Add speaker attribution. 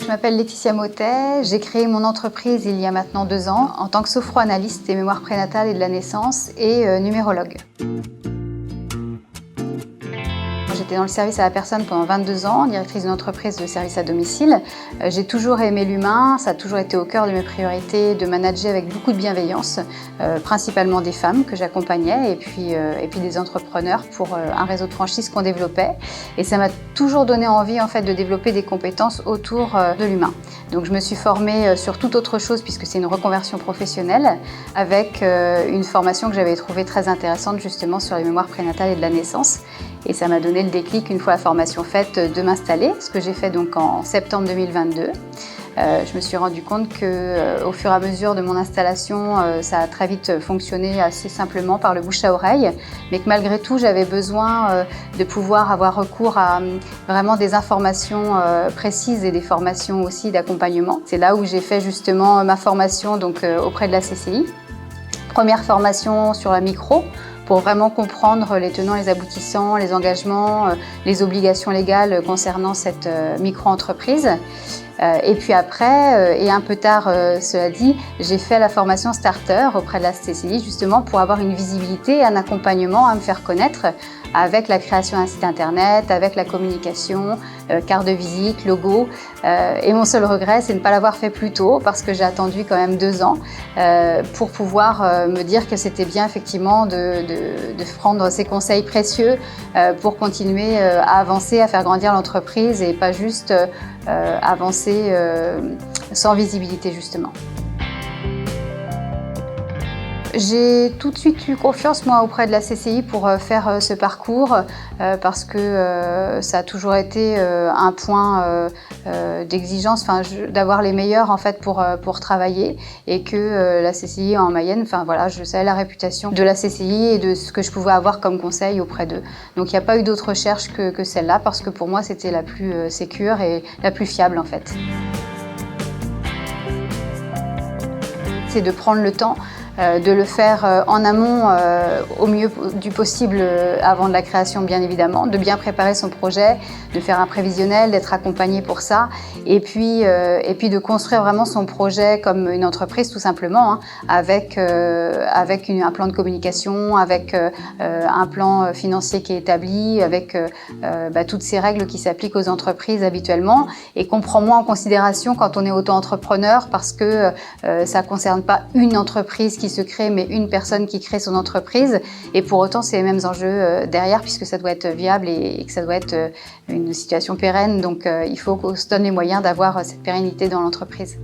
Speaker 1: Je m'appelle Laetitia Mottet, j'ai créé mon entreprise il y a maintenant 2 ans en tant que sophro-analyste des mémoires prénatales et de la naissance et numérologue. J'étais dans le service à la personne pendant 22 ans, directrice d'une entreprise de service à domicile. J'ai toujours aimé l'humain, ça a toujours été au cœur de mes priorités de manager avec beaucoup de bienveillance, principalement des femmes que j'accompagnais et puis des entrepreneurs pour un réseau de franchise qu'on développait. Et ça m'a toujours donné envie en fait, de développer des compétences autour de l'humain. Donc je me suis formée sur toute autre chose puisque c'est une reconversion professionnelle avec une formation que j'avais trouvée très intéressante justement sur les mémoires prénatales et de la naissance. Et ça m'a donné le déclic, une fois la formation faite, de m'installer, ce que j'ai fait donc en septembre 2022. Je me suis rendu compte qu'au fur et à mesure de mon installation, ça a très vite fonctionné assez simplement par le bouche à oreille, mais que malgré tout, j'avais besoin de pouvoir avoir recours à vraiment des informations précises et des formations aussi d'accompagnement. C'est là où j'ai fait justement ma formation donc, auprès de la CCI. Première formation sur la micro, pour vraiment comprendre les tenants, les aboutissants, les engagements, les obligations légales concernant cette micro-entreprise. Et puis après, et un peu tard cela dit, j'ai fait la formation Starter auprès de la CCI justement pour avoir une visibilité, un accompagnement à me faire connaître avec la création d'un site internet, avec la communication, carte de visite, logo. Et mon seul regret, c'est de ne pas l'avoir fait plus tôt parce que j'ai attendu quand même 2 ans pour pouvoir me dire que c'était bien effectivement de prendre ces conseils précieux pour continuer à avancer, à faire grandir l'entreprise et pas juste avancer sans visibilité justement. J'ai tout de suite eu confiance moi auprès de la CCI pour faire ce parcours parce que ça a toujours été un point d'exigence, d'avoir les meilleurs en fait pour travailler et que la CCI en Mayenne, voilà, je savais la réputation de la CCI et de ce que je pouvais avoir comme conseil auprès d'eux. Donc il n'y a pas eu d'autre recherche que celle-là parce que pour moi c'était la plus sécure et la plus fiable en fait. C'est de prendre le temps de le faire en amont au mieux du possible avant de la création bien évidemment, de bien préparer son projet, de faire un prévisionnel, d'être accompagné pour ça et puis de construire vraiment son projet comme une entreprise tout simplement hein, avec un plan de communication, avec un plan financier qui est établi, avec toutes ces règles qui s'appliquent aux entreprises habituellement et qu'on prend moins en considération quand on est auto-entrepreneur parce que ça ne concerne pas une entreprise qui se crée, mais une personne qui crée son entreprise. Et pour autant, c'est les mêmes enjeux derrière, puisque ça doit être viable et que ça doit être une situation pérenne. Donc, il faut qu'on se donne les moyens d'avoir cette pérennité dans l'entreprise.